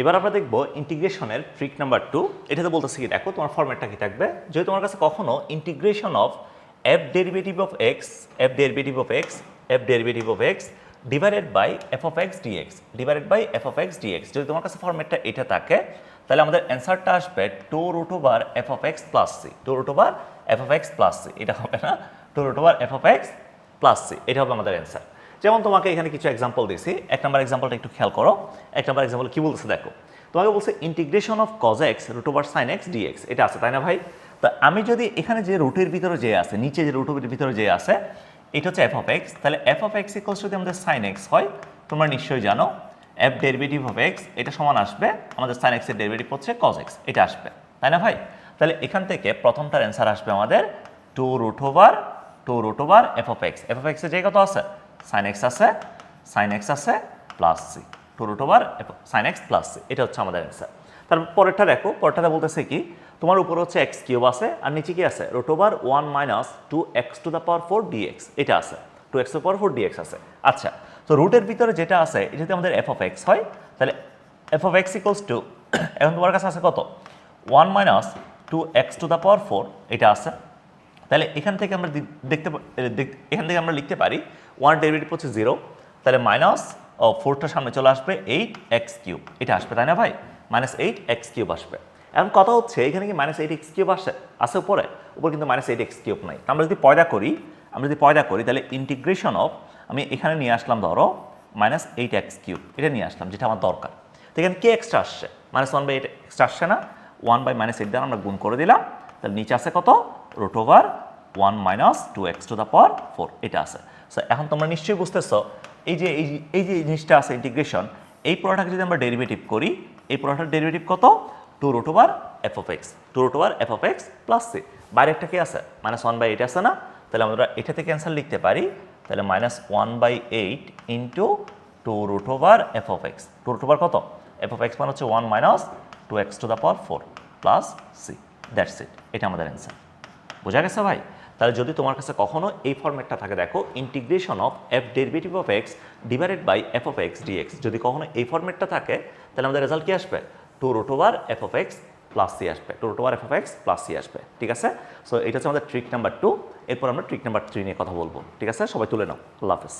এবার আমরা দেখব ইন্টিগ্রেশনের ট্রিক নাম্বার 2। এটাতে বলতেছে কি, দেখো তোমার ফরম্যাটটা কি থাকবে। যদি তোমার কাছে কখনো integration of F derivative of x, f derivative of x, f derivative of x divided by F of x dx, divided by F of x dx, যদি তোমার কাছে ফরম্যাটটা এটা থাকে, তাহলে আমাদের অ্যান্সারটা আসবে 2 root over F of x plus c, 2 root over F of x plus c. এটা হবে না, 2 root over F of x plus c, এটা হবে আমাদের অ্যান্সার। যেমন তোমাকে এখানে কিছু এক্সাম্পল দিয়েছি। 1 নম্বর এক্সাম্পলটা একটু খেয়াল করো। 1 নম্বর এক্সাম্পল কি বলছে দেখো, তোমাকে বলছে integration of cos x root over sine x dx, এটা আছে তাই না ভাই? তো আমি যদি এখানে যে রুটের ভিতরে যে আছে, নিচে যে রুটের ভিতরে যে আছে, এটা হচ্ছে এফ অফ এক্স, তাহলে এফ অফ এক্স ইকুয়ালস যদি আমাদের সাইন এক্স হয়, তোমরা নিশ্চয়ই জানো এফ ডেরিভেটিভ অফ এক্স এটা সমান আসবে আমাদের সাইন এক্সের ডেরিভেটিভ হচ্ছে কজ এক্স, এটা আসবে তাই না ভাই? তাহলে এখান থেকে প্রথমটার অ্যান্সার আসবে আমাদের 2 root over F of x. F of এক্সের যে কত আছে, সাইন এক্স আছে, সাইন এক্স আছে plus c, 2 root over sine x plus c, এটা হচ্ছে আমাদের অ্যান্সার। তারপর পরেরটা দেখো, পরেরটা বলতেছে কি, তোমার উপর হচ্ছে এক্স কিউব আছে আর নিচে কি আছে, root over 1 minus 2x to the power 4 dx, এটা আছে 2x to the power 4 dx আছে। আচ্ছা, তো রুটের ভিতরে যেটা আছে এটা যদি আমাদের এফ অফ এক্স হয়, তাহলে F of x equals to, এখন তোমার কাছে আছে কত, 1 minus 2x to the power 4, এটা আছে। তাহলে এখান থেকে আমরা এখান থেকে আমরা লিখতে পারি 1 ডেরিভেটিভ হচ্ছে 0, তাহলে মাইনাস 4টার সামনে চলে আসবে 8x কিউব, এটা আসবে তাই না ভাই? মাইনাস 8x কিউব আসবে। এখন কথা হচ্ছে এখানে কি মাইনাস 8x কিউব আছে উপরে কিন্তু মাইনাস 8x কিউব নাই। আমরা যদি পয়দা করি তাহলে ইন্টিগ্রেশন অফ, আমি এখানে নিয়ে আসলাম ধরো মাইনাস 8x কিউব, এটা নিয়ে আসলাম যেটা আমার দরকার। তো এখানে কে এক্সট্রা আসছে, মাইনাস 1/8 এক্সট্রা আসছে না, 1/-8 দ্বারা আমরা গুণ করে দিলাম, তাহলে নিচে আছে কত, root over 1 minus 2x to the power 4, এটা আছে। সো এখন তোমরা নিশ্চয়ই বুঝতেছো এই যে জিনিসটা আছে ইন্টিগ্রেশন, এই পুরোটাকে যদি আমরা ডেরিভেটিভ করি, এই পুরোটার ডেরিভেটিভ কত, 2 root over F of X, 2 root over F of x plus C. বাইরে একটা কি আছে, মাইনাস 1/8 আছে না, তাহলে আমরা এটা থেকে অ্যান্সার লিখতে পারি, তাহলে minus 1/8 into 2 root over F of X, 2 root over কত, এফ অফ এক্স মানে হচ্ছে 1 minus 2x to the power 4 plus C, that's it, এটা আমাদের অ্যান্সার। বোঝা গেছে ভাই? তাহলে যদি তোমার কাছে কখনো এই ফরম্যাটটা থাকে, দেখো integration of F derivative of x divided by F of x dx, যদি কখনো এই ফরম্যাটটা থাকে, তাহলে আমাদের রেজাল্ট কি আসবে, 2 root over F of x plus C আসবে, 2 root over F of x plus C আসবে। ঠিক আছে? সো এটা হচ্ছে আমাদের ট্রিক নাম্বার 2। এরপর আমরা ট্রিক নাম্বার 3 নিয়ে কথা বলবো। ঠিক আছে, সবাই তুলে নাও। আল্লাহ হাফেজ।